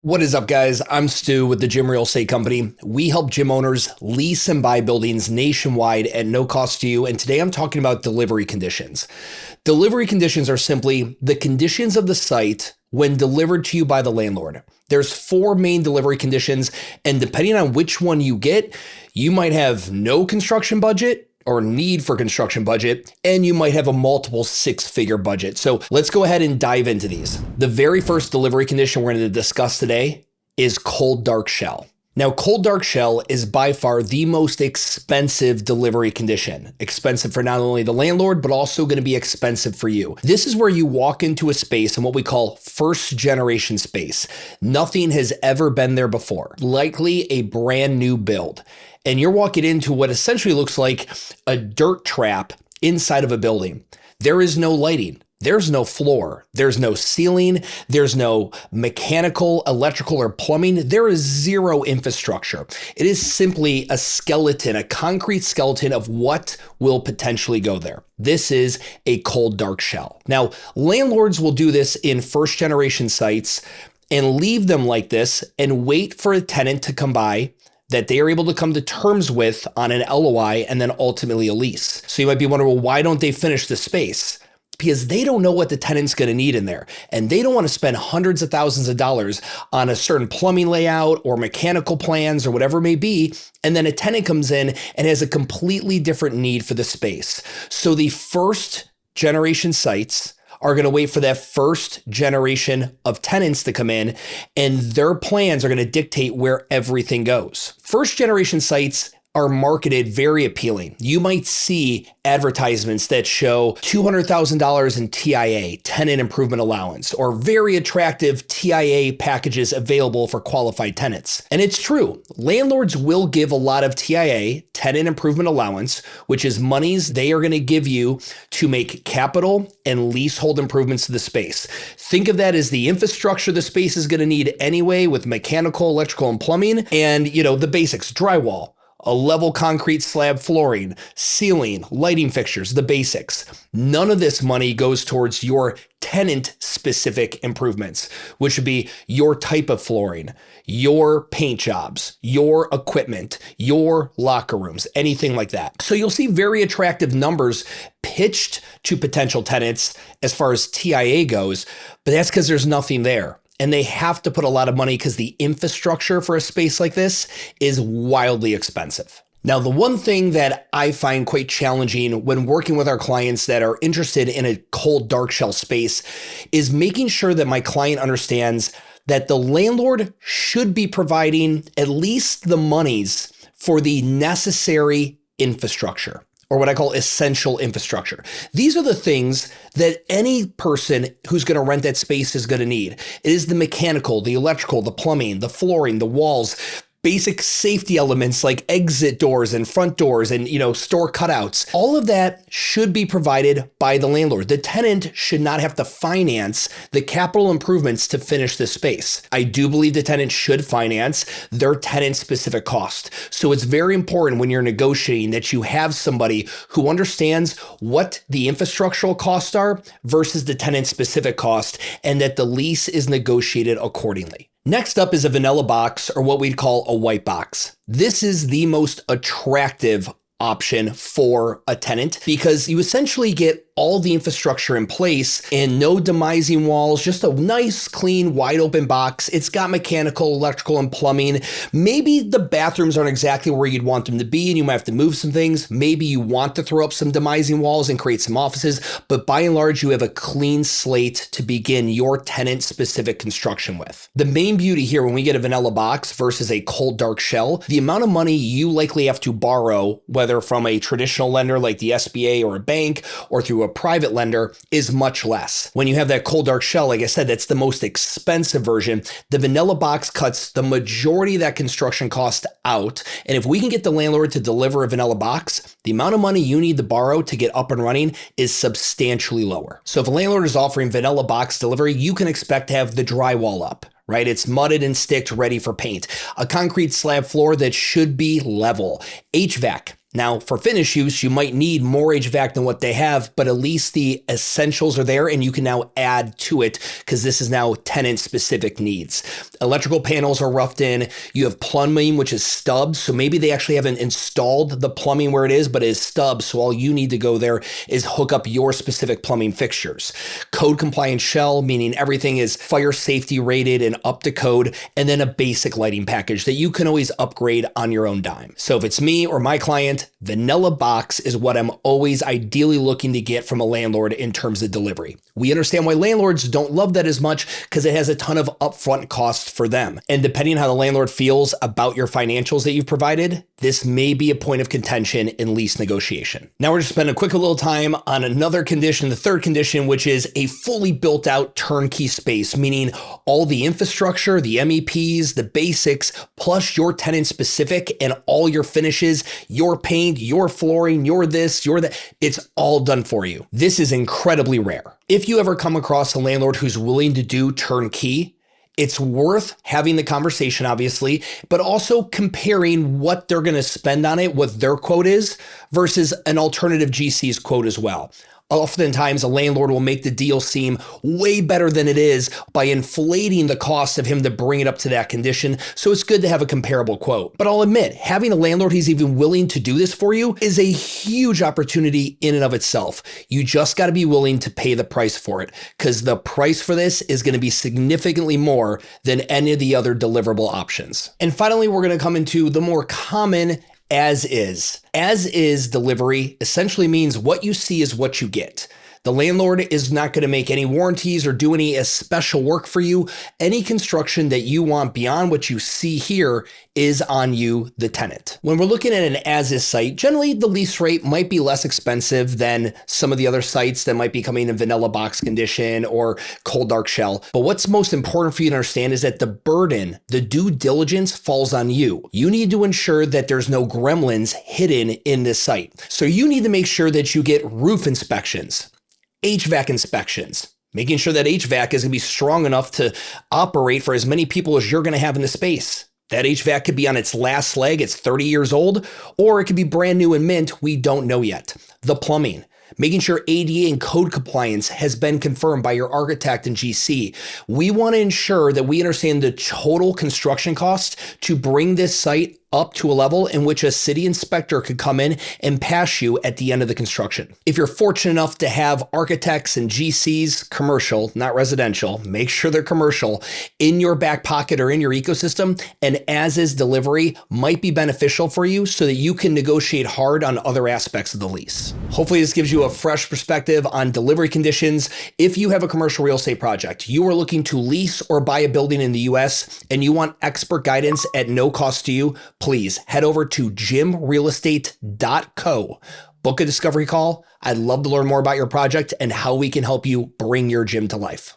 What is up, guys? I'm Stu with the Gym Real Estate Company. We help gym owners lease and buy buildings nationwide at no cost to you. And today I'm talking about delivery conditions. Delivery conditions are simply the conditions of the site when delivered to you by the landlord. There's four main delivery conditions, and depending on which one you get, you might have no construction budget or need for construction budget, and you might have a multiple six-figure budget. So let's go ahead and dive into these. The very first delivery condition we're going to discuss today is cold dark shell. Now, cold dark shell is by far the most expensive delivery condition. Expensive for not only the landlord, but also going to be expensive for you. This is where you walk into a space in what we call first generation space. Nothing has ever been there before, likely a brand new build. And you're walking into what essentially looks like a dirt trap inside of a building. There is no lighting. There's no floor. There's no ceiling. There's no mechanical, electrical, or plumbing. There is zero infrastructure. It is simply a skeleton, a concrete skeleton of what will potentially go there. This is a cold, dark shell. Now, landlords will do this in first generation sites and leave them like this and wait for a tenant to come by that they are able to come to terms with on an LOI and then ultimately a lease. So you might be wondering, well, why don't they finish the space? Because they don't know what the tenant's going to need in there. And they don't want to spend hundreds of thousands of dollars on a certain plumbing layout or mechanical plans or whatever it may be. And then a tenant comes in and has a completely different need for the space. So the first generation sites are going to wait for that first generation of tenants to come in, and their plans are going to dictate where everything goes. First generation sites are marketed very appealing. You might see advertisements that show $200,000 in TIA, tenant improvement allowance, or very attractive TIA packages available for qualified tenants. And it's true, landlords will give a lot of TIA, tenant improvement allowance, which is monies they are going to give you to make capital and leasehold improvements to the space. Think of that as the infrastructure the space is going to need anyway, with mechanical, electrical, and plumbing, and the basics: drywall, a level concrete slab flooring, ceiling, lighting fixtures, the basics. None of this money goes towards your tenant-specific improvements, which would be your type of flooring, your paint jobs, your equipment, your locker rooms, anything like that. So you'll see very attractive numbers pitched to potential tenants as far as TIA goes, but that's because there's nothing there. And they have to put a lot of money because the infrastructure for a space like this is wildly expensive. Now, the one thing that I find quite challenging when working with our clients that are interested in a cold, dark shell space is making sure that my client understands that the landlord should be providing at least the monies for the necessary infrastructure, or what I call essential infrastructure. These are the things that any person who's going to rent that space is going to need. It is the mechanical, the electrical, the plumbing, the flooring, the walls, basic safety elements like exit doors and front doors and, store cutouts. All of that should be provided by the landlord. The tenant should not have to finance the capital improvements to finish the space. I do believe the tenant should finance their tenant-specific cost. So it's very important when you're negotiating that you have somebody who understands what the infrastructural costs are versus the tenant-specific cost, and that the lease is negotiated accordingly. Next up is a vanilla box, or what we'd call a white box. This is the most attractive option for a tenant because you essentially get all the infrastructure in place and no demising walls, just a nice, clean, wide open box. It's got mechanical, electrical, and plumbing. Maybe the bathrooms aren't exactly where you'd want them to be and you might have to move some things. Maybe you want to throw up some demising walls and create some offices, but by and large, you have a clean slate to begin your tenant-specific construction with. The main beauty here when we get a vanilla box versus a cold, dark shell, the amount of money you likely have to borrow, whether from a traditional lender like the SBA or a bank or through a private lender, is much less. When you have that cold dark shell, like I said, that's the most expensive version. The vanilla box cuts the majority of that construction cost out. And if we can get the landlord to deliver a vanilla box, the amount of money you need to borrow to get up and running is substantially lower. So if a landlord is offering vanilla box delivery, you can expect to have the drywall up, right? It's mudded and sticked, ready for paint. A concrete slab floor that should be level. HVAC, Now, for finish use, you might need more HVAC than what they have, but at least the essentials are there and you can now add to it because this is now tenant-specific needs. Electrical panels are roughed in. You have plumbing, which is stubs. So maybe they actually haven't installed the plumbing where it is, but it is stubs. So all you need to go there is hook up your specific plumbing fixtures. Code compliant shell, meaning everything is fire safety rated and up to code, and then a basic lighting package that you can always upgrade on your own dime. So if it's me or my client, vanilla box is what I'm always ideally looking to get from a landlord in terms of delivery. We understand why landlords don't love that as much because it has a ton of upfront costs for them. And depending on how the landlord feels about your financials that you've provided, this may be a point of contention in lease negotiation. Now we're just spending a quick little time on another condition, the third condition, which is a fully built out turnkey space, meaning all the infrastructure, the MEPs, the basics, plus your tenant specific and all your finishes, your paint, your flooring, your this, your that, it's all done for you. This is incredibly rare. If you ever come across a landlord who's willing to do turnkey, it's worth having the conversation, obviously, but also comparing what they're going to spend on it, what their quote is, versus an alternative GC's quote as well. Oftentimes, a landlord will make the deal seem way better than it is by inflating the cost of him to bring it up to that condition. So it's good to have a comparable quote. But I'll admit, having a landlord who's even willing to do this for you is a huge opportunity in and of itself. You just got to be willing to pay the price for it because the price for this is going to be significantly more than any of the other deliverable options. And finally, we're going to come into the more common as is. As is delivery essentially means what you see is what you get. The landlord is not going to make any warranties or do any special work for you. Any construction that you want beyond what you see here is on you, the tenant. When we're looking at an as-is site, generally the lease rate might be less expensive than some of the other sites that might be coming in vanilla box condition or cold dark shell. But what's most important for you to understand is that the burden, the due diligence falls on you. You need to ensure that there's no gremlins hidden in this site. So you need to make sure that you get roof inspections, HVAC inspections, making sure that HVAC is going to be strong enough to operate for as many people as you're going to have in the space. That HVAC could be on its last leg, it's 30 years old, or it could be brand new and mint, we don't know yet. The plumbing, making sure ADA and code compliance has been confirmed by your architect and GC. We want to ensure that we understand the total construction cost to bring this site up to a level in which a city inspector could come in and pass you at the end of the construction. If you're fortunate enough to have architects and GCs, commercial, not residential, make sure they're commercial, in your back pocket or in your ecosystem, and as-is delivery might be beneficial for you so that you can negotiate hard on other aspects of the lease. Hopefully this gives you a fresh perspective on delivery conditions. If you have a commercial real estate project, you are looking to lease or buy a building in the US, and you want expert guidance at no cost to you, please head over to gymrealestate.co. Book a discovery call. I'd love to learn more about your project and how we can help you bring your gym to life.